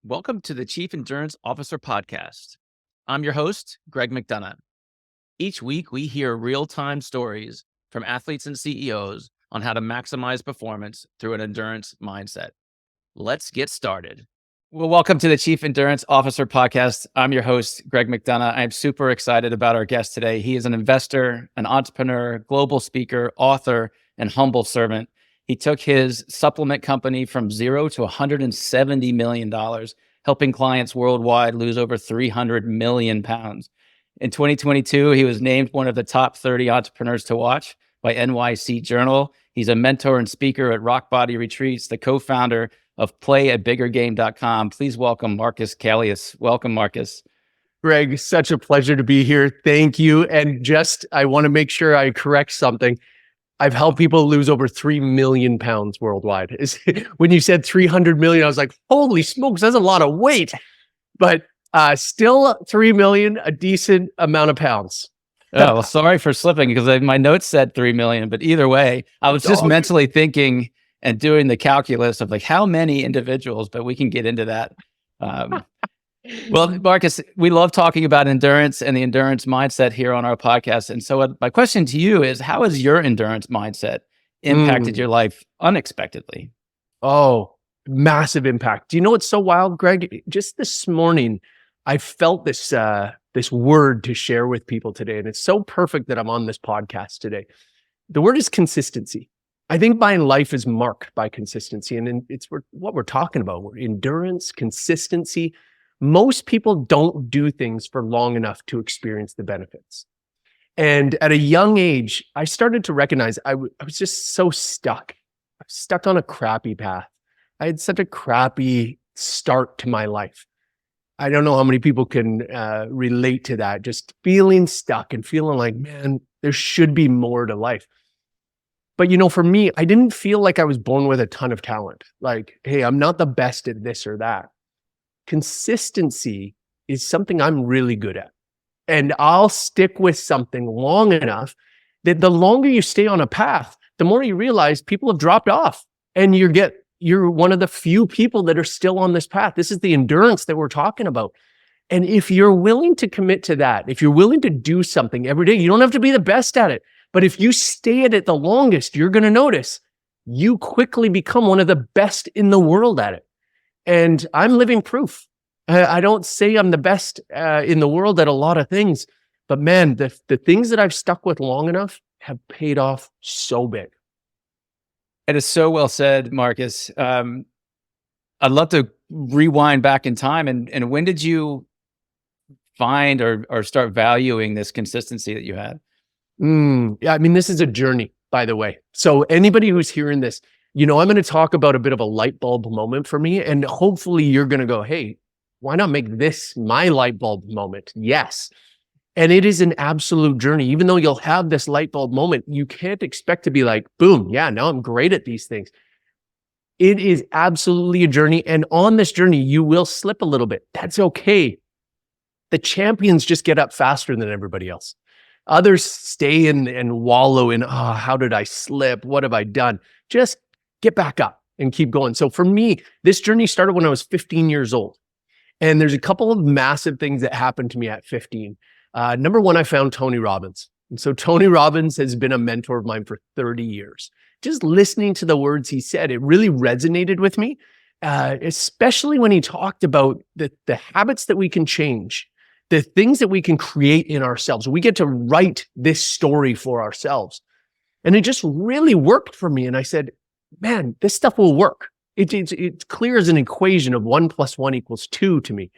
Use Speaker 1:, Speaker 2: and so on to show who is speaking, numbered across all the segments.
Speaker 1: Welcome to the Chief Endurance Officer Podcast. I'm your host, Greg McDonough. Each week, we hear real-time stories from athletes and CEOs on how to maximize performance through an endurance mindset. Let's get started. Well, welcome to the Chief Endurance Officer Podcast. I'm your host, Greg McDonough. I'm super excited about our guest today. He is an investor, an entrepreneur, global speaker, author, and humble servant. He took his supplement company from zero to $170 million, helping clients worldwide lose over 300 million pounds. In 2022, he was named one of the top 30 entrepreneurs to watch by NYC Journal. He's a mentor and speaker at Rock Body Retreats, the co-founder of playabiggergame.com. Please welcome Markus Kaulius. Welcome, Markus.
Speaker 2: Greg, such a pleasure to be here. Thank you. And I want to make sure I correct something. I've helped people lose over 3 million pounds worldwide. When you said 300 million, I was like, holy smokes, that's a lot of weight. But still 3 million, a decent amount of pounds.
Speaker 1: Oh, well, sorry for slipping because my notes said 3 million, but either way, I was just mentally thinking and doing the calculus of like how many individuals, but we can get into that. Well, Markus, we love talking about endurance and the endurance mindset here on our podcast. And so my question to you is, how has your endurance mindset impacted your life unexpectedly?
Speaker 2: Oh, massive impact. Do you know what's so wild, Greg? Just this morning, I felt this word to share with people today. And it's so perfect that I'm on this podcast today. The word is consistency. I think my life is marked by consistency. And it's what we're talking about. Endurance, consistency. Most people don't do things for long enough to experience the benefits. And at a young age, I started to recognize I was just so stuck. I was stuck on a crappy path. I had such a crappy start to my life. I don't know how many people can relate to that, just feeling stuck and feeling like, man, there should be more to life. But for me, I didn't feel like I was born with a ton of talent. Like, hey, I'm not the best at this or that. Consistency is something I'm really good at. And I'll stick with something long enough that the longer you stay on a path, the more you realize people have dropped off and you're one of the few people that are still on this path. This is the endurance that we're talking about. And if you're willing to commit to that, if you're willing to do something every day, you don't have to be the best at it. But if you stay at it the longest, you're going to notice you quickly become one of the best in the world at it. And I'm living proof. I don't say I'm the best in the world at a lot of things, but man, the things that I've stuck with long enough have paid off so big.
Speaker 1: It is so well said, Markus. I'd love to rewind back in time. And when did you find or start valuing this consistency that you had?
Speaker 2: Yeah, I mean, this is a journey, by the way. So anybody who's hearing this, I'm going to talk about a bit of a light bulb moment for me. And hopefully you're going to go, hey, why not make this my light bulb moment? Yes. And it is an absolute journey. Even though you'll have this light bulb moment, you can't expect to be like, boom, yeah, now I'm great at these things. It is absolutely a journey. And on this journey, you will slip a little bit. That's okay. The champions just get up faster than everybody else. Others stay and wallow in, how did I slip? What have I done? Just get back up and keep going. So for me, this journey started when I was 15 years old. And there's a couple of massive things that happened to me at 15. Number one, I found Tony Robbins. And so Tony Robbins has been a mentor of mine for 30 years. Just listening to the words he said, it really resonated with me, especially when he talked about the habits that we can change, the things that we can create in ourselves. We get to write this story for ourselves. And it just really worked for me. And I said, man, this stuff will work. It's clear as an equation of 1 + 1 = 2 to me.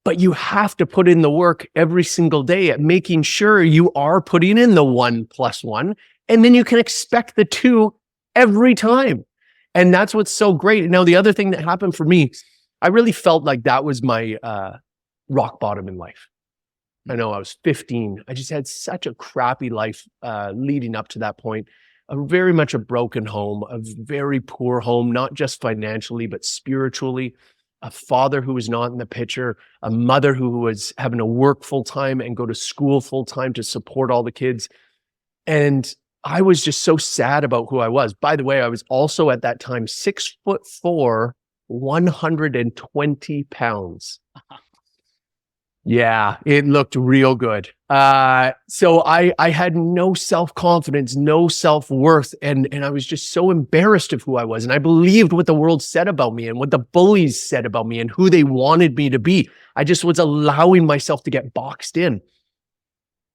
Speaker 2: But you have to put in the work every single day at making sure you are putting in the 1 + 1, and then you can expect the 2 every time. And that's what's so great. Now, the other thing that happened for me, I really felt like that was my rock bottom in life. I know I was 15. I just had such a crappy life leading up to that point. Very much a broken home, a very poor home, not just financially, but spiritually. A father who was not in the picture, a mother who was having to work full time and go to school full time to support all the kids. And I was just so sad about who I was. By the way, I was also at that time 6'4", 120 pounds. Yeah, it looked real good. So I had no self-confidence, no self-worth, and I was just so embarrassed of who I was. And I believed what the world said about me and what the bullies said about me and who they wanted me to be. I just was allowing myself to get boxed in.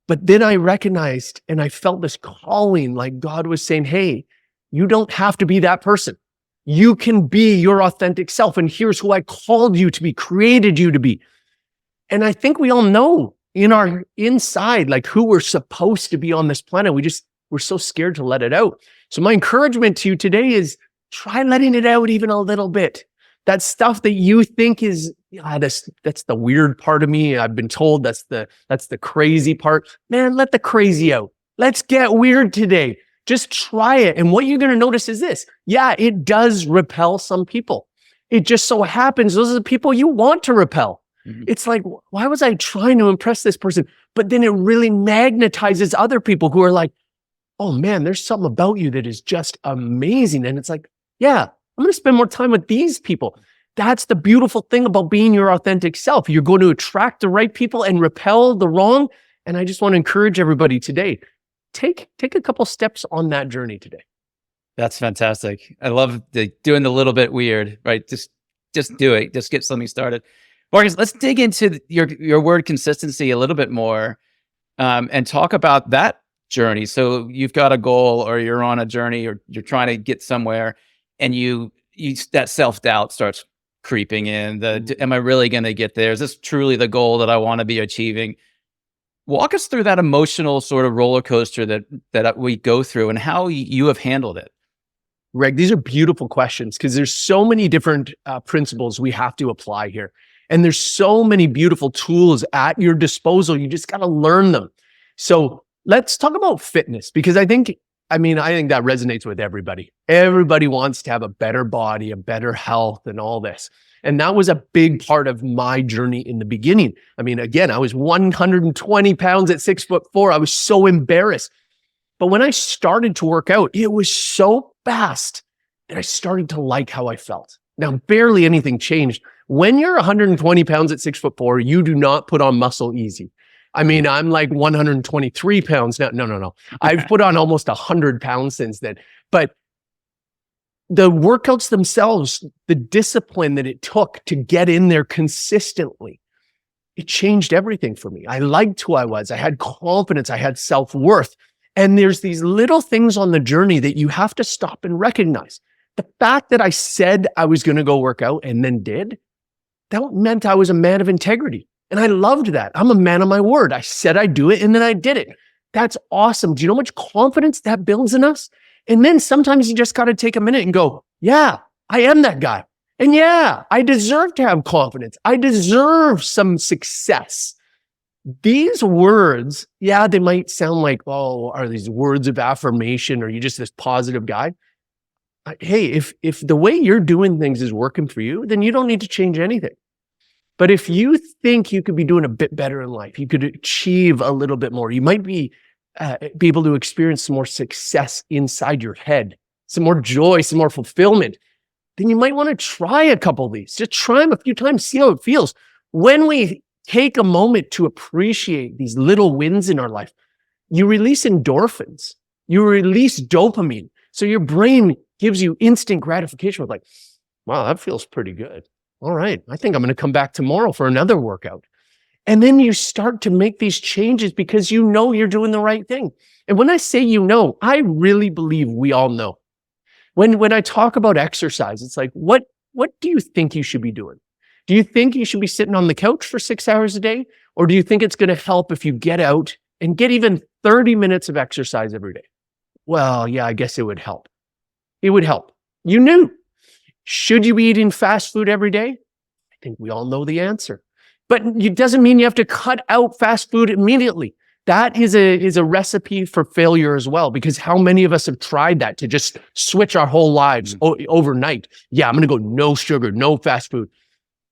Speaker 2: But then I recognized and I felt this calling, like God was saying, hey, you don't have to be that person. You can be your authentic self. And here's who I called you to be, created you to be. And I think we all know in our inside, like who we're supposed to be on this planet. We're so scared to let it out. So my encouragement to you today is try letting it out even a little bit. That stuff that you think is, that's the weird part of me. I've been told that's the crazy part. Man, let the crazy out. Let's get weird today. Just try it. And what you're going to notice is this. Yeah, it does repel some people. It just so happens those are the people you want to repel. It's like, why was I trying to impress this person? But then it really magnetizes other people who are like, oh man, there's something about you that is just amazing. And it's like, yeah, I'm going to spend more time with these people. That's the beautiful thing about being your authentic self. You're going to attract the right people and repel the wrong. And I just want to encourage everybody today, take a couple steps on that journey today.
Speaker 1: That's fantastic. I love doing the little bit weird, right? Just do it. Just get something started. Markus, let's dig into your word consistency a little bit more, and talk about that journey. So you've got a goal, or you're on a journey, or you're trying to get somewhere, and that self-doubt starts creeping in. Am I really going to get there? Is this truly the goal that I want to be achieving? Walk us through that emotional sort of roller coaster that we go through and how you have handled it.
Speaker 2: Greg, these are beautiful questions because there's so many different principles we have to apply here. And there's so many beautiful tools at your disposal. You just got to learn them. So let's talk about fitness, because I think that resonates with everybody. Everybody wants to have a better body, a better health, and all this. And that was a big part of my journey in the beginning. I mean, again, I was 120 pounds at 6'4". I was so embarrassed. But when I started to work out, it was so fast that I started to like how I felt. Now, barely anything changed. When you're 120 pounds at 6'4", you do not put on muscle easy. I mean, I'm like 123 pounds now. No. I've put on almost 100 pounds since then. But the workouts themselves, the discipline that it took to get in there consistently, it changed everything for me. I liked who I was. I had confidence. I had self-worth. And there's these little things on the journey that you have to stop and recognize. The fact that I said I was going to go work out and then did, that meant I was a man of integrity. And I loved that. I'm a man of my word. I said I'd do it and then I did it. That's awesome. Do you know how much confidence that builds in us? And then sometimes you just got to take a minute and go, yeah, I am that guy. And yeah, I deserve to have confidence. I deserve some success. These words, yeah, they might sound like, oh, are these words of affirmation? Or are you just this positive guy? Hey, if the way you're doing things is working for you, then you don't need to change anything. But if you think you could be doing a bit better in life, you could achieve a little bit more, you might be able to experience some more success inside your head, some more joy, some more fulfillment, then you might want to try a couple of these. Just try them a few times, see how it feels. When we take a moment to appreciate these little wins in our life, you release endorphins, you release dopamine. So your brain gives you instant gratification with like, wow, that feels pretty good. All right, I think I'm going to come back tomorrow for another workout. And then you start to make these changes because you know you're doing the right thing. And when I say you know, I really believe we all know. When I talk about exercise, it's like, what do you think you should be doing? Do you think you should be sitting on the couch for 6 hours a day? Or do you think it's going to help if you get out and get even 30 minutes of exercise every day? Well, yeah, I guess it would help. It would help. You knew. Should you be eating fast food every day? I think we all know the answer. But it doesn't mean you have to cut out fast food immediately. That is a recipe for failure as well, because how many of us have tried that to just switch our whole lives overnight? Yeah, I'm going to go no sugar, no fast food.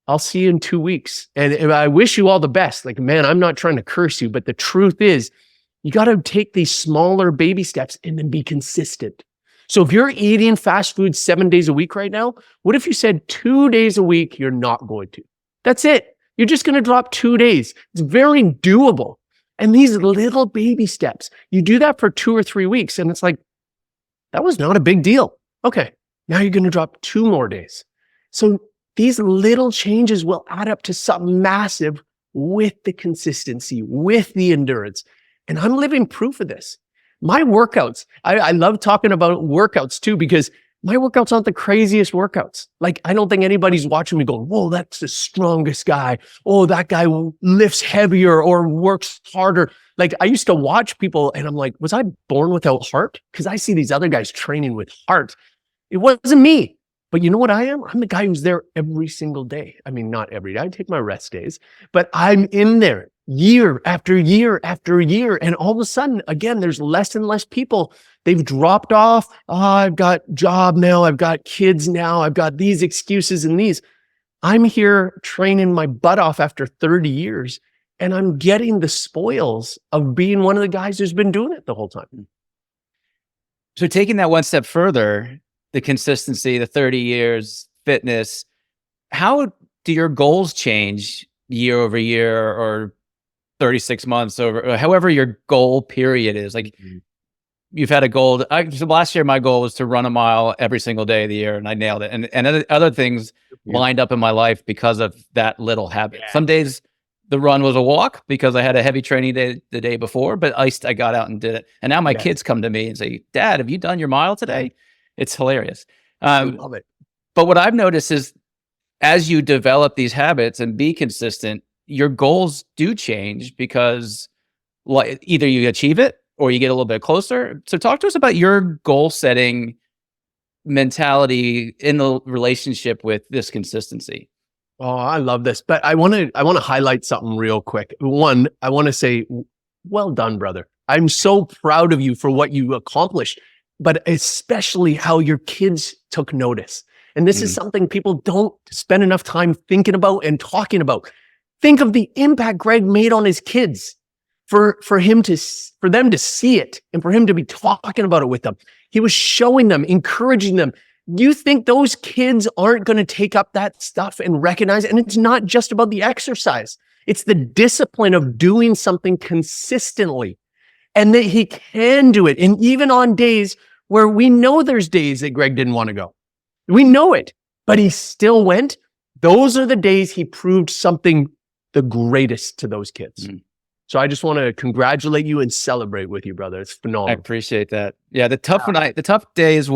Speaker 2: I'll see you in 2 weeks. And I wish you all the best. Like, man, I'm not trying to curse you, but the truth is you got to take these smaller baby steps and then be consistent. So if you're eating fast food 7 days a week right now, what if you said 2 days a week you're not going to? That's it. You're just going to drop 2 days. It's very doable. And these little baby steps, you do that for 2 or 3 weeks, and it's like, that was not a big deal. Okay, now you're going to drop 2 more days. So these little changes will add up to something massive with the consistency, with the endurance. And I'm living proof of this. My workouts, I love talking about workouts too, because my workouts aren't the craziest workouts. Like, I don't think anybody's watching me going, whoa, that's the strongest guy. Oh, that guy lifts heavier or works harder. Like, I used to watch people and I'm like, was I born without heart? Because I see these other guys training with heart. It wasn't me. But you know what I am? I'm the guy who's there every single day. I mean, not every day. I take my rest days, but I'm in there year after year after year. And all of a sudden, again, there's less and less people. They've dropped off. Oh, I've got job now. I've got kids now. I've got these excuses and these. I'm here training my butt off after 30 years, and I'm getting the spoils of being one of the guys who's been doing it the whole time.
Speaker 1: So taking that one step further, the consistency, the 30 years, fitness, how do your goals change year over year or 36 months over, or however your goal period is? Like, you've had a goal. So last year, my goal was to run a mile every single day of the year, and I nailed it. And other things lined up in my life because of that little habit. Yeah. Some days the run was a walk because I had a heavy training day the day before, but I got out and did it. And now my kids come to me and say, Dad, have you done your mile today? It's hilarious.
Speaker 2: I love it.
Speaker 1: But what I've noticed is, as you develop these habits and be consistent, your goals do change because either you achieve it or you get a little bit closer. So talk to us about your goal setting mentality in the relationship with this consistency.
Speaker 2: Oh, I love this. But I want to highlight something real quick. One, I want to say, well done, brother. I'm so proud of you for what you accomplished, but especially how your kids took notice. And this is something people don't spend enough time thinking about and talking about. Think of the impact Greg made on his kids. For them to see it and for him to be talking about it with them. He was showing them, encouraging them. You think those kids aren't going to take up that stuff and recognize it? And it's not just about the exercise. It's the discipline of doing something consistently, and that he can do it. And even on days where we know there's days that Greg didn't want to go. We know it, but he still went. Those are the days he proved something the greatest to those kids. So I just want to congratulate you and celebrate with you, brother. It's phenomenal.
Speaker 1: I appreciate that. Yeah, the tough days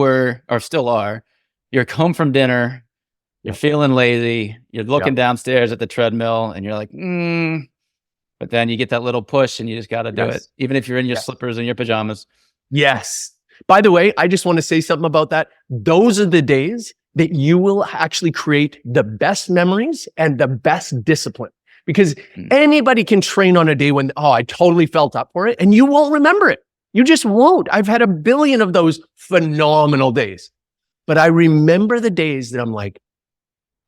Speaker 1: still are. You're home from dinner, you're feeling lazy, you're looking downstairs at the treadmill, and you're like, but then you get that little push, and you just got to do it, even if you're in your slippers and your pajamas.
Speaker 2: Yes. By the way, I just want to say something about that. Those are the days that you will actually create the best memories and the best discipline. Because anybody can train on a day when, I totally felt up for it, and you won't remember it. You just won't. I've had a billion of those phenomenal days. But I remember the days that I'm like,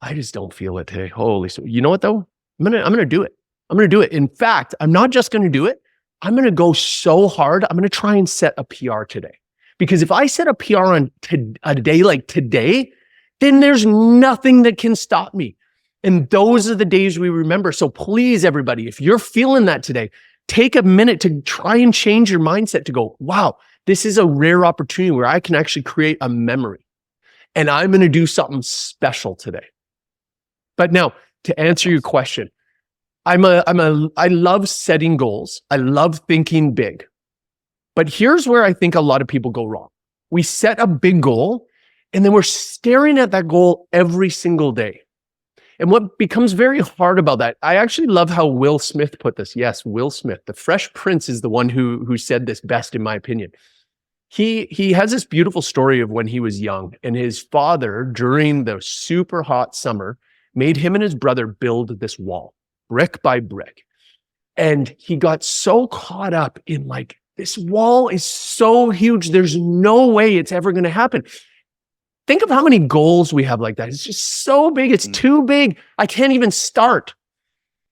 Speaker 2: I just don't feel it today. Holy, so you know what though? I'm gonna do it. I'm gonna do it. In fact, I'm not just gonna do it. I'm gonna go so hard. I'm gonna try and set a PR today. Because if I set a PR on a day like today, then there's nothing that can stop me. And those are the days we remember. So please, everybody, if you're feeling that today, take a minute to try and change your mindset to go, wow, this is a rare opportunity where I can actually create a memory. And I'm going to do something special today. But now, to answer your question, I love setting goals. I love thinking big. But here's where I think a lot of people go wrong. We set a big goal, and then we're staring at that goal every single day. And what becomes very hard about that, I actually love how Will Smith put this. Yes, Will Smith, the Fresh Prince, is the one who said this best, in my opinion. He has this beautiful story of when he was young, and his father, during the super hot summer, made him and his brother build this wall, brick by brick. And he got so caught up in like, this wall is so huge, there's no way it's ever going to happen. Think of how many goals we have like that. It's just so big. It's too big. I can't even start.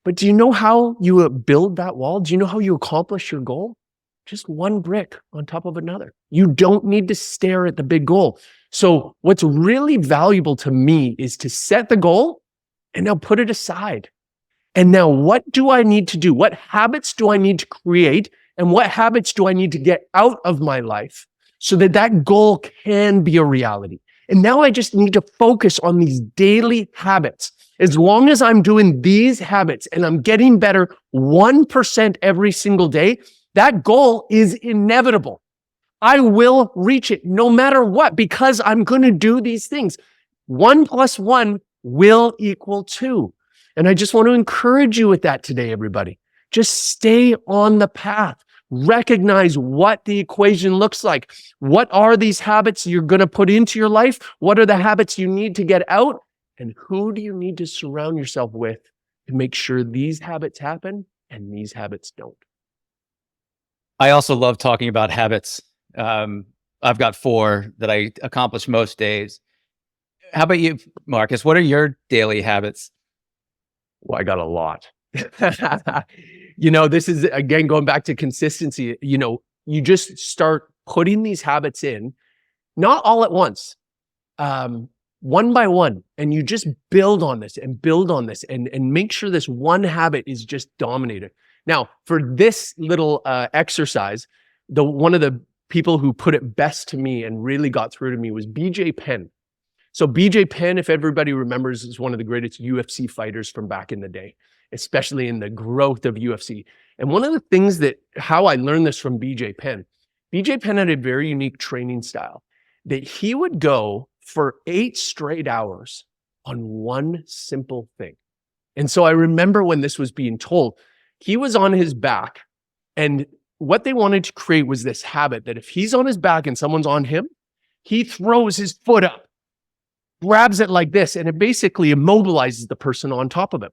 Speaker 2: But do you know how you build that wall? Do you know how you accomplish your goal? just one brick on top of another. You don't need to stare at the big goal. So what's really valuable to me is to set the goal and now put it aside. And now what do I need to do? What habits do I need to create? And what habits do I need to get out of my life so that that goal can be a reality? And now I just need to focus on these daily habits. As long as I'm doing these habits and I'm getting better 1% every single day, that goal is inevitable. I will reach it no matter what, because I'm going to do these things. 1 + 1 will equal 2. And I just want to encourage you with that today, everybody. Just stay on the path. Recognize what the equation looks like. What are these habits you're going to put into your life? What are the habits you need to get out? And who do you need to surround yourself with to make sure these habits happen and these habits don't?
Speaker 1: I also love talking about habits. I've got 4 that I accomplish most days. How about you, Marcus? What are your daily habits?
Speaker 2: Well, I got a lot. This is, again, going back to consistency. You just start putting these habits in, not all at once, one by one, and you just build on this and build on this and make sure this one habit is just dominated. Now, for this little exercise, one of the people who put it best to me and really got through to me was BJ Penn. So BJ Penn, if everybody remembers, is one of the greatest UFC fighters from back in the day, especially in the growth of UFC. And one of the things how I learned this from BJ Penn had a very unique training style that he would go for 8 straight hours on one simple thing. And so I remember when this was being told, he was on his back, and what they wanted to create was this habit that if he's on his back and someone's on him, he throws his foot up, grabs it like this, and it basically immobilizes the person on top of him.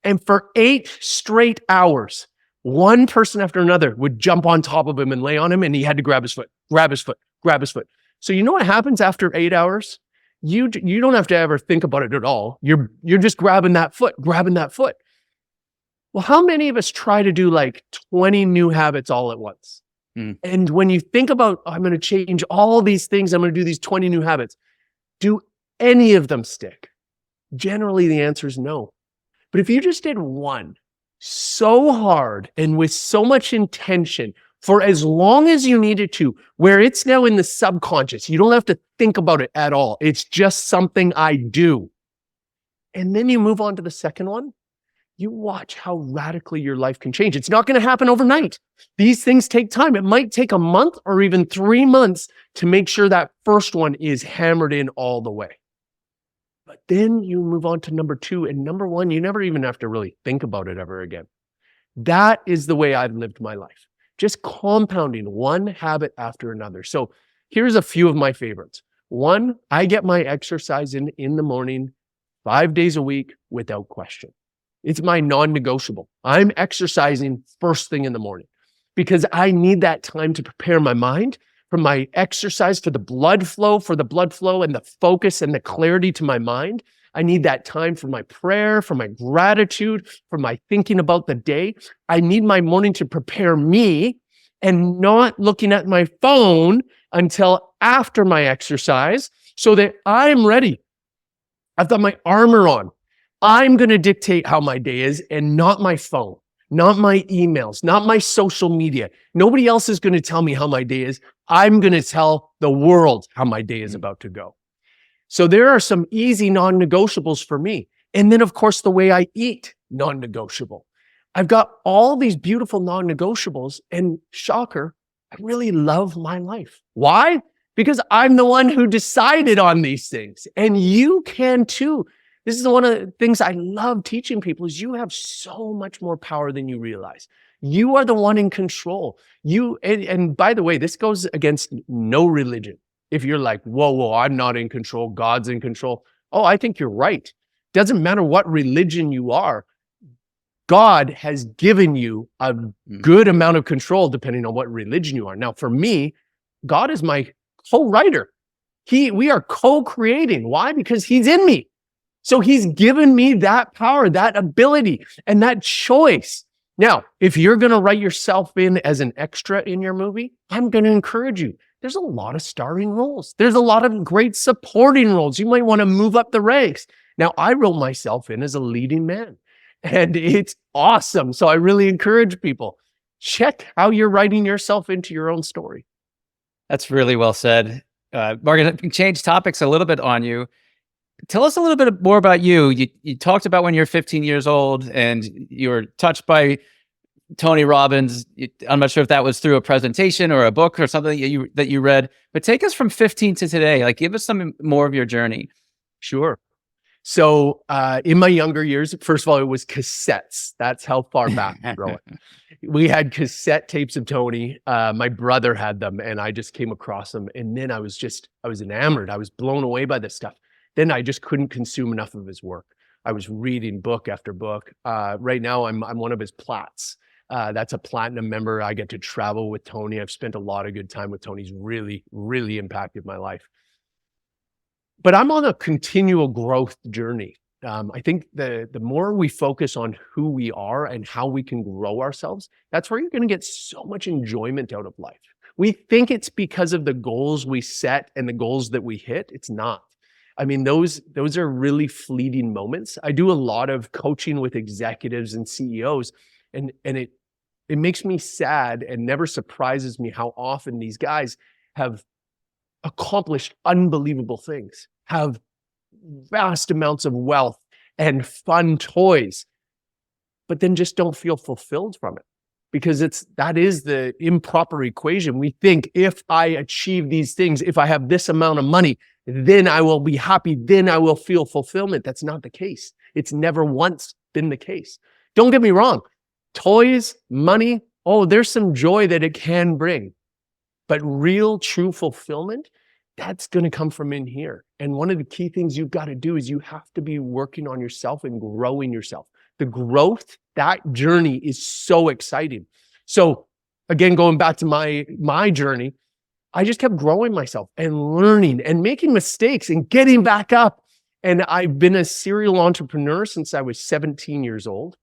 Speaker 2: And for 8 straight hours, one person after another would jump on top of him and lay on him, and he had to grab his foot, grab his foot, grab his foot. So you know what happens after 8 hours? You don't have to ever think about it at all. You're just grabbing that foot, grabbing that foot. Well, how many of us try to do like 20 new habits all at once? And when you think about, I'm going to change all these things, I'm going to do these 20 new habits, do any of them stick? Generally, the answer is no. But if you just did one so hard and with so much intention for as long as you needed to, where it's now in the subconscious, you don't have to think about it at all. It's just something I do. And then you move on to the second one. You watch how radically your life can change. It's not going to happen overnight. These things take time. It might take a month or even 3 months to make sure that first one is hammered in all the way. But then you move on to number 2, and number 1, you never even have to really think about it ever again. That is the way I've lived my life. Just compounding one habit after another. So here's a few of my favorites. 1, I get my exercise in the morning 5 days a week without question. It's my non-negotiable. I'm exercising first thing in the morning because I need that time to prepare my mind for my exercise, for the blood flow and the focus and the clarity to my mind. I need that time for my prayer, for my gratitude, for my thinking about the day. I need my morning to prepare me and not looking at my phone until after my exercise so that I'm ready. I've got my armor on. I'm going to dictate how my day is and not my phone, not my emails, not my social media. Nobody else is going to tell me how my day is. I'm going to tell the world how my day is about to go. So there are some easy non-negotiables for me. And then, of course, the way I eat, non-negotiable. I've got all these beautiful non-negotiables, and shocker, I really love my life. Why? Because I'm the one who decided on these things, and you can too. This is one of the things I love teaching people is you have so much more power than you realize. You are the one in control. And by the way, this goes against no religion. If you're like, whoa, I'm not in control, God's in control. Oh, I think you're right. Doesn't matter what religion you are. God has given you a good amount of control depending on what religion you are. Now, for me, God is my co-writer. We are co-creating. Why? Because he's in me. So he's given me that power, that ability, and that choice. Now, if you're going to write yourself in as an extra in your movie, I'm going to encourage you. There's a lot of starring roles. There's a lot of great supporting roles. You might want to move up the ranks. Now, I wrote myself in as a leading man, and it's awesome. So I really encourage people, check how you're writing yourself into your own story.
Speaker 1: That's really well said. Marcus, I can change topics a little bit on you. Tell us a little bit more about you. You talked about when you're 15 years old and you were touched by Tony Robbins. I'm not sure if that was through a presentation or a book or something that you read, but take us from 15 to today. Like, give us some more of your journey.
Speaker 2: Sure. So in my younger years, first of all, it was cassettes. That's how far back we're going. We had cassette tapes of Tony. My brother had them, and I just came across them. And then I was enamored. I was blown away by this stuff. Then I just couldn't consume enough of his work. I was reading book after book. Right now, I'm one of his plats. That's a platinum member. I get to travel with Tony. I've spent a lot of good time with Tony. He's really, really impacted my life. But I'm on a continual growth journey. I think the more we focus on who we are and how we can grow ourselves, that's where you're going to get so much enjoyment out of life. We think it's because of the goals we set and the goals that we hit. It's not. I mean, those are really fleeting moments. I do a lot of coaching with executives and CEOs, and it makes me sad and never surprises me how often these guys have accomplished unbelievable things, have vast amounts of wealth and fun toys, but then just don't feel fulfilled from it. Because that is the improper equation. We think if I achieve these things, if I have this amount of money, then I will be happy, then I will feel fulfillment. That's not the case. It's never once been the case. Don't get me wrong. Toys, money, there's some joy that it can bring. But real, true fulfillment, that's going to come from in here. And one of the key things you've got to do is you have to be working on yourself and growing yourself. The growth, that journey is so exciting. So again, going back to my journey, I just kept growing myself and learning and making mistakes and getting back up. And I've been a serial entrepreneur since I was 17 years old.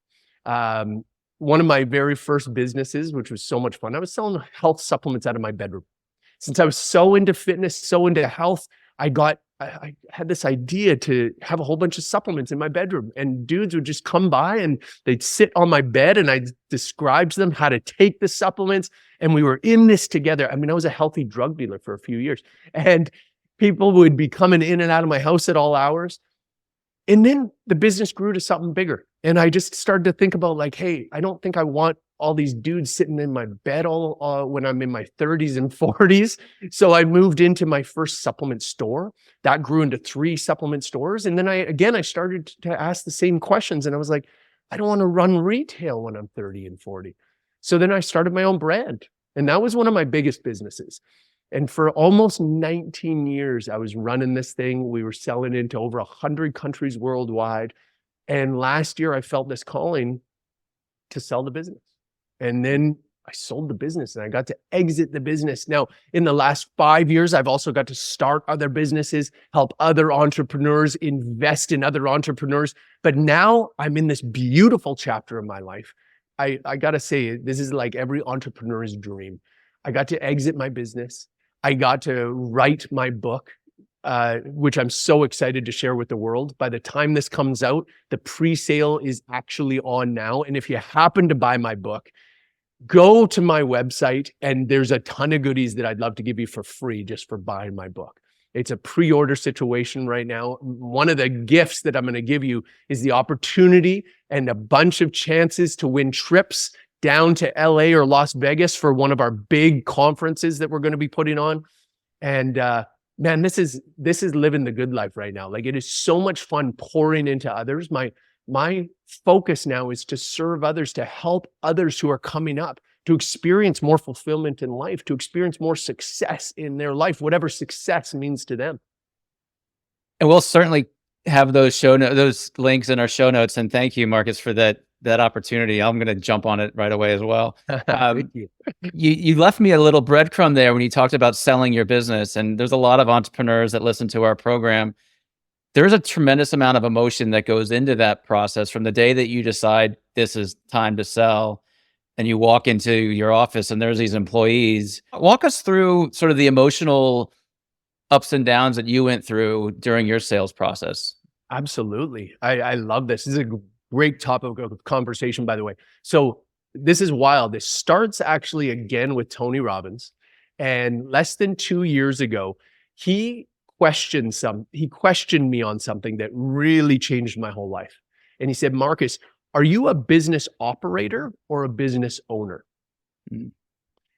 Speaker 2: One of my very first businesses, which was so much fun, I was selling health supplements out of my bedroom. Since I was so into fitness, so into health, I had this idea to have a whole bunch of supplements in my bedroom, and dudes would just come by and they'd sit on my bed and I'd describe to them how to take the supplements. And we were in this together. I mean, I was a healthy drug dealer for a few years, and people would be coming in and out of my house at all hours. And then the business grew to something bigger. And I just started to think about like, hey, I don't think I want all these dudes sitting in my bed when I'm in my 30s and 40s. So I moved into my first supplement store. That grew into 3 supplement stores. And then I started to ask the same questions. And I was like, I don't want to run retail when I'm 30 and 40. So then I started my own brand. And that was one of my biggest businesses. And for almost 19 years, I was running this thing. We were selling into over 100 countries worldwide. And last year, I felt this calling to sell the business. And then I sold the business and I got to exit the business. Now, in the last 5 years, I've also got to start other businesses, help other entrepreneurs, invest in other entrepreneurs. But now I'm in this beautiful chapter of my life. I got to say, this is like every entrepreneur's dream. I got to exit my business. I got to write my book, which I'm so excited to share with the world. By the time this comes out, the pre-sale is actually on now. And if you happen to buy my book, go to my website and there's a ton of goodies that I'd love to give you for free just for buying my book. It's a pre-order situation right now. One of the gifts that I'm going to give you is the opportunity and a bunch of chances to win trips down to LA or Las Vegas for one of our big conferences that we're going to be putting on. And man, this is living the good life right now. Like, it is so much fun pouring into others. My focus now is to serve others, to help others who are coming up, to experience more fulfillment in life, to experience more success in their life, whatever success means to them.
Speaker 1: And we'll certainly have those links in our show notes. And thank you, Marcus, for that opportunity. I'm going to jump on it right away as well.
Speaker 2: Thank you.
Speaker 1: You left me a little breadcrumb there when you talked about selling your business. And there's a lot of entrepreneurs that listen to our program. There's a tremendous amount of emotion that goes into that process from the day that you decide this is time to sell and you walk into your office and there's these employees. Walk us through sort of the emotional ups and downs that you went through during your sales process.
Speaker 2: Absolutely. I love this. This is a great topic of conversation, by the way. So this is wild. This starts actually again with Tony Robbins. And less than 2 years ago, he he questioned me on something that really changed my whole life. And he said, Marcus, are you a business operator or a business owner?
Speaker 1: Mm.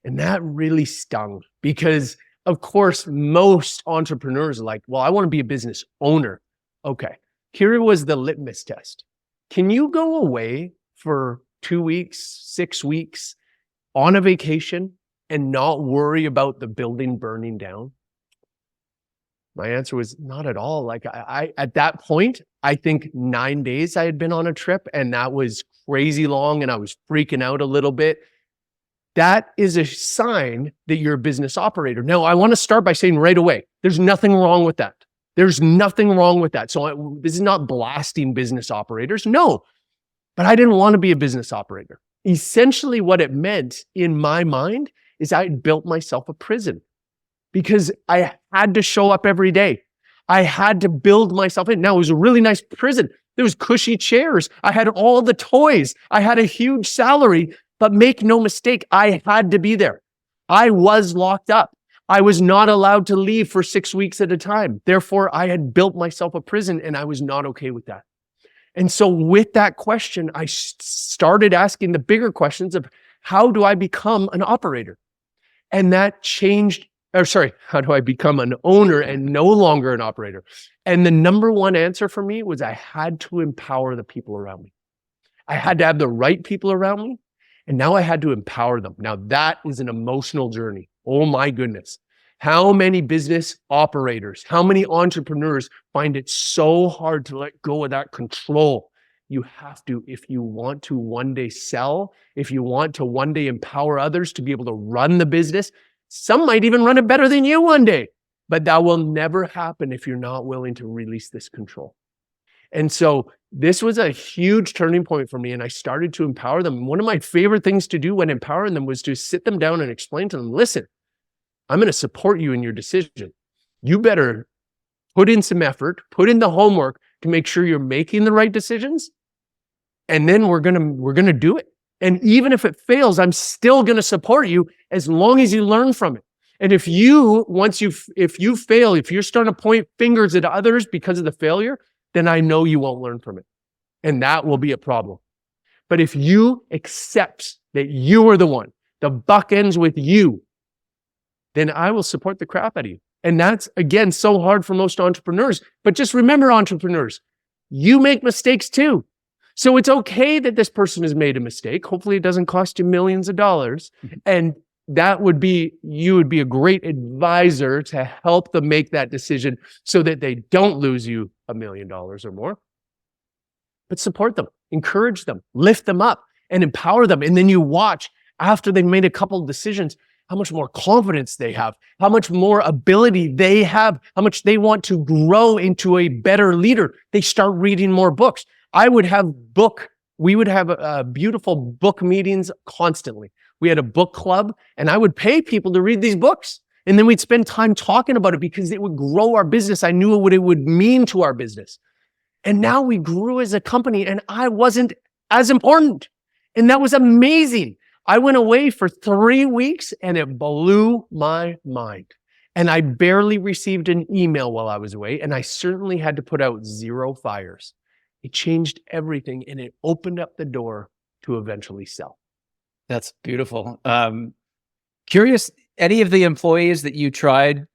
Speaker 2: And that really stung because, of course, most entrepreneurs are like, well, I want to be a business owner. Okay, here was the litmus test. Can you go away for 2 weeks, 6 weeks on a vacation and not worry about the building burning down? My answer was not at all. Like I at that point, I think 9 days I had been on a trip and that was crazy long and I was freaking out a little bit. That is a sign that you're a business operator. Now, I want to start by saying right away, there's nothing wrong with that. There's nothing wrong with that. So this is not blasting business operators. No, but I didn't want to be a business operator. Essentially what it meant in my mind is I had built myself a prison because I had to show up every day. I had to build myself in. Now, it was a really nice prison. There was cushy chairs. I had all the toys. I had a huge salary, but make no mistake, I had to be there. I was locked up. I was not allowed to leave for 6 weeks at a time. Therefore, I had built myself a prison and I was not okay with that. And so with that question, I started asking the bigger questions of how do I become an operator? And that changed, how do I become an owner and no longer an operator? And the number one answer for me was I had to empower the people around me. I had to have the right people around me. And now I had to empower them. Now that is an emotional journey. Oh my goodness. How many business operators, how many entrepreneurs find it so hard to let go of that control? You have to, if you want to one day sell, if you want to one day empower others to be able to run the business, some might even run it better than you one day, but that will never happen if you're not willing to release this control. And so this was a huge turning point for me, and I started to empower them. And one of my favorite things to do when empowering them was to sit them down and explain to them, listen, I'm going to support you in your decision. You better put in some effort, put in the homework to make sure you're making the right decisions. And then we're going to do it. And even if it fails, I'm still going to support you as long as you learn from it. And if you fail, if you're starting to point fingers at others because of the failure, then I know you won't learn from it. And that will be a problem. But if you accept that you are the one, the buck ends with you, then I will support the crap out of you. And that's, again, so hard for most entrepreneurs. But just remember, entrepreneurs, you make mistakes too. So it's okay that this person has made a mistake. Hopefully it doesn't cost you millions of dollars. And you would be a great advisor to help them make that decision so that they don't lose you $1 million or more. But support them, encourage them, lift them up, and empower them. And then you watch after they've made a couple of decisions, how much more confidence they have, how much more ability they have, how much they want to grow into a better leader. They start reading more books. We would have beautiful book meetings constantly. We had a book club, and I would pay people to read these books. And then we'd spend time talking about it because it would grow our business. I knew what it would mean to our business. And now we grew as a company, and I wasn't as important. And that was amazing. I went away for 3 weeks, and it blew my mind. And I barely received an email while I was away, and I certainly had to put out 0 fires. It changed everything, and it opened up the door to eventually sell.
Speaker 1: That's beautiful. Curious, any of the employees that you tried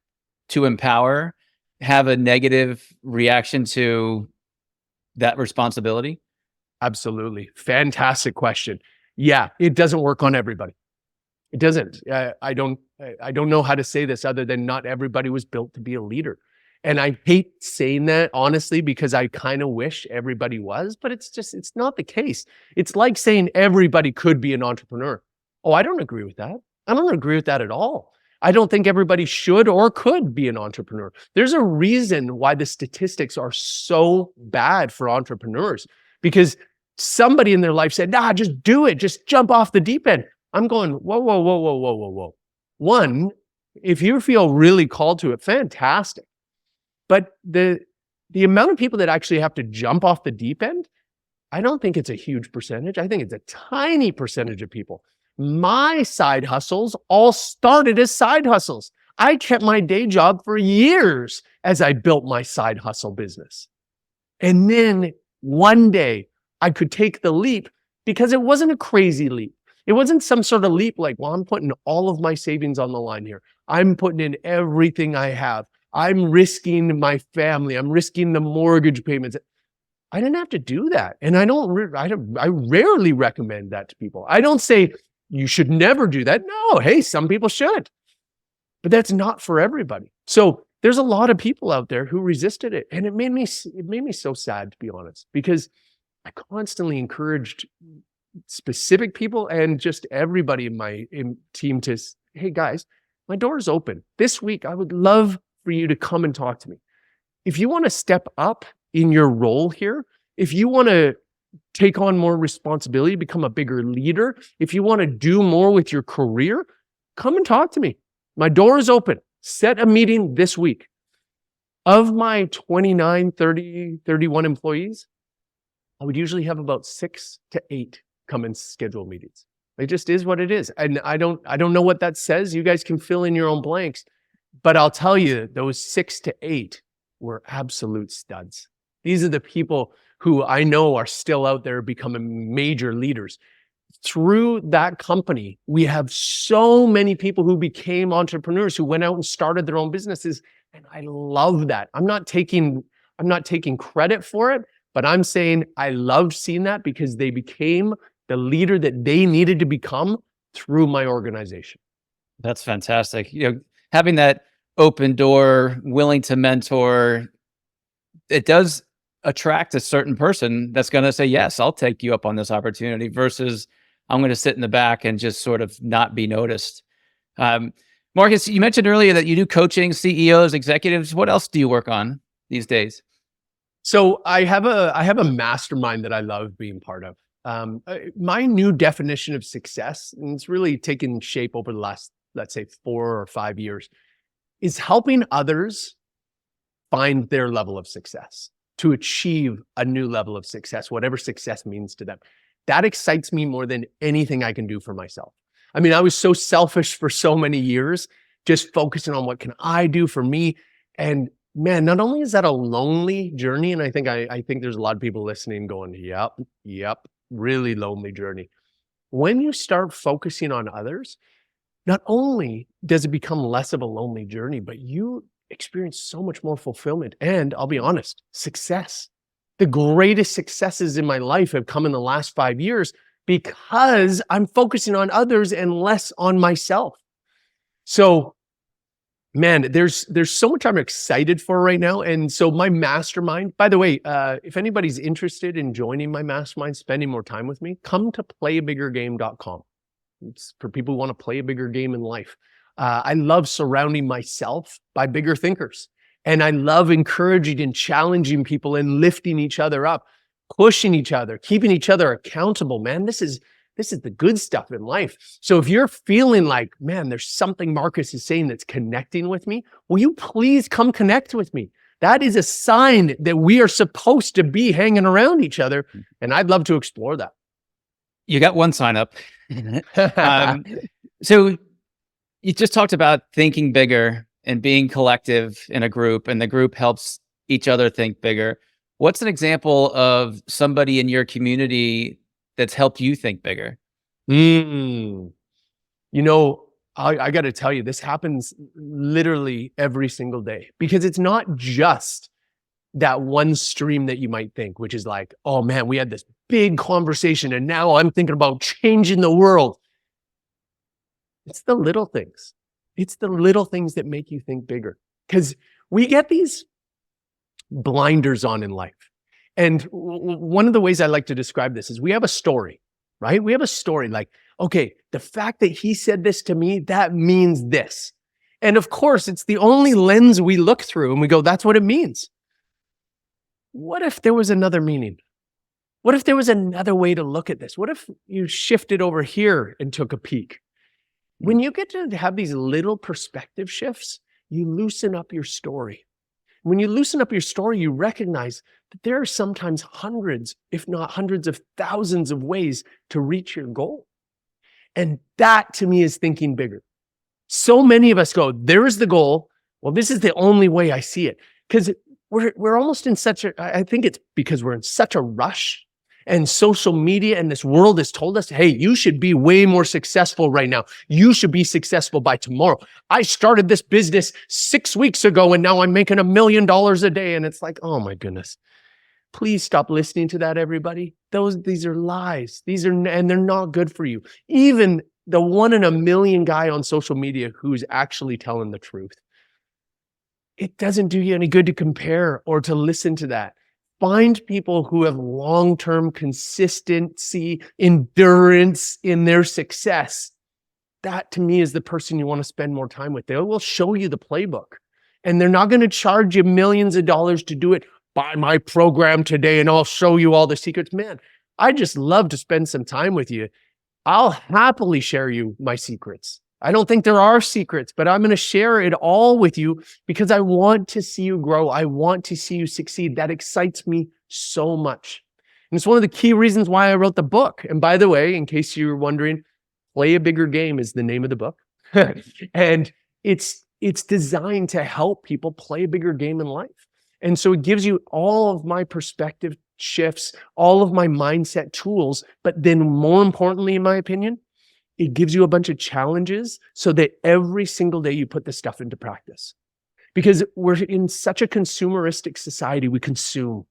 Speaker 1: to empower have a negative reaction to that responsibility?
Speaker 2: Absolutely. Fantastic question. Yeah, it doesn't work on everybody. It doesn't. I don't know how to say this other than not everybody was built to be a leader. And I hate saying that, honestly, because I kind of wish everybody was, but it's not the case. It's like saying everybody could be an entrepreneur. Oh, I don't agree with that. I don't agree with that at all. I don't think everybody should or could be an entrepreneur. There's a reason why the statistics are so bad for entrepreneurs, because somebody in their life said, nah, just do it. Just jump off the deep end. I'm going, whoa, whoa, whoa, whoa, whoa, whoa, whoa. One, if you feel really called to it, fantastic. But the amount of people that actually have to jump off the deep end, I don't think it's a huge percentage. I think it's a tiny percentage of people. My side hustles all started as side hustles. I kept my day job for years as I built my side hustle business. And then one day I could take the leap because it wasn't a crazy leap. It wasn't some sort of leap like, well, I'm putting all of my savings on the line here. I'm putting in everything I have. I'm risking my family. I'm risking the mortgage payments. I didn't have to do that. And I rarely recommend that to people. I don't say you should never do that. No, hey, some people should, but that's not for everybody. So there's a lot of people out there who resisted it. And it made me so sad, to be honest, because I constantly encouraged specific people and just everybody in my team to, hey guys, my door is open. This week, I would love for you to come and talk to me. If you want to step up in your role here, if you want to take on more responsibility, become a bigger leader, if you want to do more with your career, come and talk to me. My door is open. Set a meeting this week. Of my 29, 30, 31 employees, I would usually have about 6 to 8 come and schedule meetings. It just is what it is. And I don't know what that says. You guys can fill in your own blanks, but I'll tell you, those 6 to 8 were absolute studs. These are the people who I know are still out there becoming major leaders. Through that company, we have so many people who became entrepreneurs, who went out and started their own businesses. And I love that. I'm not taking credit for it, but I'm saying I loved seeing that because they became the leader that they needed to become through my organization.
Speaker 1: That's fantastic. Having that open door, willing to mentor, it does attract a certain person that's going to say, yes, I'll take you up on this opportunity, versus I'm going to sit in the back and just sort of not be noticed. Markus, you mentioned earlier that you do coaching CEOs, executives. What else do you work on these days?
Speaker 2: So I have a mastermind that I love being part of. My new definition of success, and it's really taken shape over the last, let's say, 4 or 5 years, is helping others find their level of success, to achieve a new level of success, whatever success means to them. That excites me more than anything I can do for myself. I mean, I was so selfish for so many years, just focusing on what can I do for me. And man, not only is that a lonely journey, and I think there's a lot of people listening going, yep, really lonely journey. When you start focusing on others, not only does it become less of a lonely journey, but you experience so much more fulfillment. And I'll be honest, success. The greatest successes in my life have come in the last 5 years because I'm focusing on others and less on myself. So, man, there's so much I'm excited for right now. And so my mastermind, by the way, if anybody's interested in joining my mastermind, spending more time with me, come to playabiggergame.com. It's for people who want to play a bigger game in life. I love surrounding myself by bigger thinkers. And I love encouraging and challenging people and lifting each other up, pushing each other, keeping each other accountable. Man, this is the good stuff in life. So if you're feeling like, man, there's something Markus is saying that's connecting with me, will you please come connect with me? That is a sign that we are supposed to be hanging around each other. And I'd love to explore that.
Speaker 1: You got one sign up. So you just talked about thinking bigger and being collective in a group, and the group helps each other think bigger. What's an example of somebody in your community that's helped you think bigger?
Speaker 2: You know, I got to tell you, this happens literally every single day, because it's not just that one stream that you might think, which is like, oh man, we had this big conversation and now I'm thinking about changing the world. It's the little things. It's the little things that make you think bigger, because we get these blinders on in life. And one of the ways I like to describe this is we have a story, right? We have a story like, okay, the fact that he said this to me, that means this. And of course, it's the only lens we look through and we go, that's what it means. What if there was another meaning? What if there was another way to look at this? What if you shifted over here and took a peek? When you get to have these little perspective shifts, you loosen up your story. When you loosen up your story, you recognize that there are sometimes hundreds, if not hundreds of thousands of ways to reach your goal. And that to me is thinking bigger. So many of us go, there is the goal. Well, this is the only way I see it. Because we're almost in such a, I think it's because we're in such a rush, and social media and this world has told us, hey, you should be way more successful right now. You should be successful by tomorrow. I started this business 6 weeks ago and now I'm making $1 million a day. And it's like, oh my goodness, please stop listening to that, everybody. These are lies. And they're not good for you. Even the 1 in a million guy on social media who's actually telling the truth. It doesn't do you any good to compare or to listen to that. Find people who have long-term consistency, endurance in their success. That to me is the person you want to spend more time with. They will show you the playbook, and they're not going to charge you millions of dollars to do it. Buy my program today and I'll show you all the secrets. Man, I just love to spend some time with you. I'll happily share you my secrets. I don't think there are secrets, but I'm going to share it all with you because I want to see you grow. I want to see you succeed. That excites me so much. And it's one of the key reasons why I wrote the book. And by the way, in case you were wondering, Play a Bigger Game is the name of the book. And it's designed to help people play a bigger game in life. And so it gives you all of my perspective shifts, all of my mindset tools, but then more importantly, in my opinion, it gives you a bunch of challenges so that every single day you put this stuff into practice. Because we're in such a consumeristic society. We consume.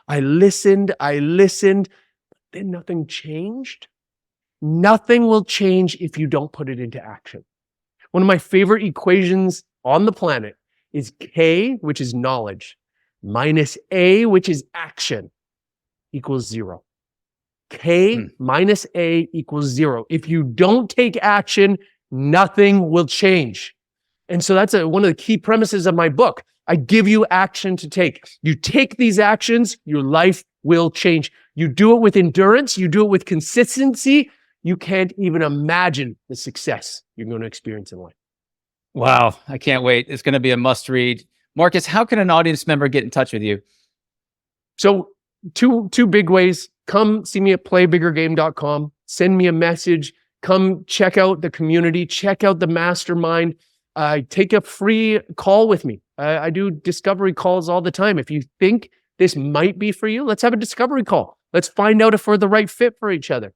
Speaker 2: I listened, but then nothing changed. Nothing will change if you don't put it into action. One of my favorite equations on the planet is K, which is knowledge, minus A, which is action, equals 0. K minus A equals 0. If you don't take action, nothing will change. And so that's one of the key premises of my book. I give you action to take. You take these actions, your life will change. You do it with endurance. You do it with consistency. You can't even imagine the success you're going to experience in life.
Speaker 1: Wow, I can't wait. It's going to be a must read. Markus, how can an audience member get in touch with you?
Speaker 2: So two big ways. Come see me at playbiggergame.com. Send me a message. Come check out the community. Check out the mastermind. Take a free call with me. I do discovery calls all the time. If you think this might be for you, let's have a discovery call. Let's find out if we're the right fit for each other.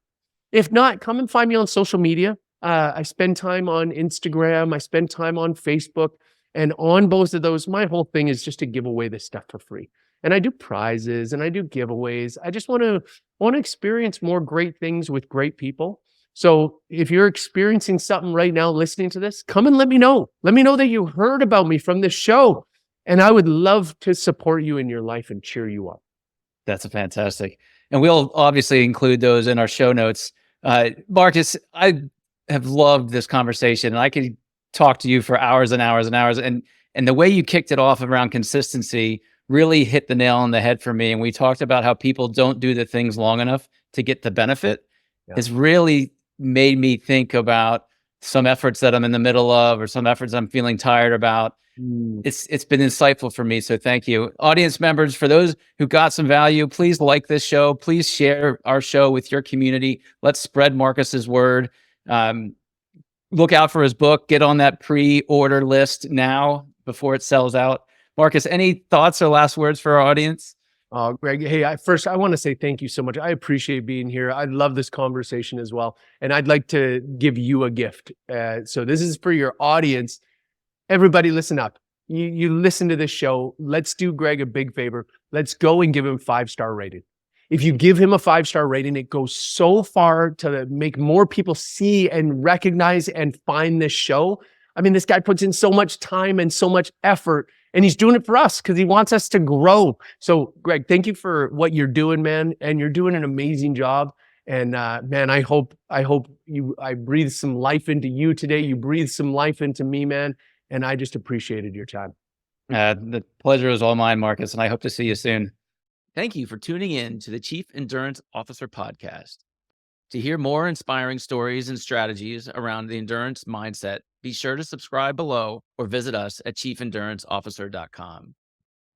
Speaker 2: If not, come and find me on social media. I spend time on Instagram. I spend time on Facebook. And on both of those, my whole thing is just to give away this stuff for free. And I do prizes and I do giveaways. I just want to experience more great things with great people. So if you're experiencing something right now, listening to this, come and let me know. Let me know that you heard about me from this show. And I would love to support you in your life and cheer you up.
Speaker 1: That's fantastic. And we'll obviously include those in our show notes. Markus, I have loved this conversation, and I could talk to you for hours and hours and hours. And the way you kicked it off around consistency really hit the nail on the head for me. And we talked about how people don't do the things long enough to get the benefit. Has really made me think about some efforts that I'm in the middle of, or some efforts I'm feeling tired about. It's been insightful for me. So thank you. Audience members, for those who got some value, please like this show. Please share our show with your community. Let's spread Markus's word. Look out for his book. Get on that pre-order list now before it sells out. Markus, any thoughts or last words for our audience?
Speaker 2: Greg, hey, first, I want to say thank you so much. I appreciate being here. I love this conversation as well. And I'd like to give you a gift. So this is for your audience. Everybody listen up. You listen to this show. Let's do Greg a big favor. Let's go and give him 5-star rating. If you give him a 5-star rating, it goes so far to make more people see and recognize and find this show. I mean, this guy puts in so much time and so much effort, and he's doing it for us because he wants us to grow. So, Greg, thank you for what you're doing, man. And you're doing an amazing job. And man, I hope I breathed some life into you today. You breathed some life into me, man. And I just appreciated your time.
Speaker 1: The pleasure is all mine, Markus, and I hope to see you soon. Thank you for tuning in to the Chief Endurance Officer podcast. To hear more inspiring stories and strategies around the endurance mindset, be sure to subscribe below or visit us at chiefenduranceofficer.com.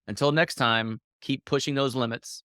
Speaker 1: Until next time, keep pushing those limits.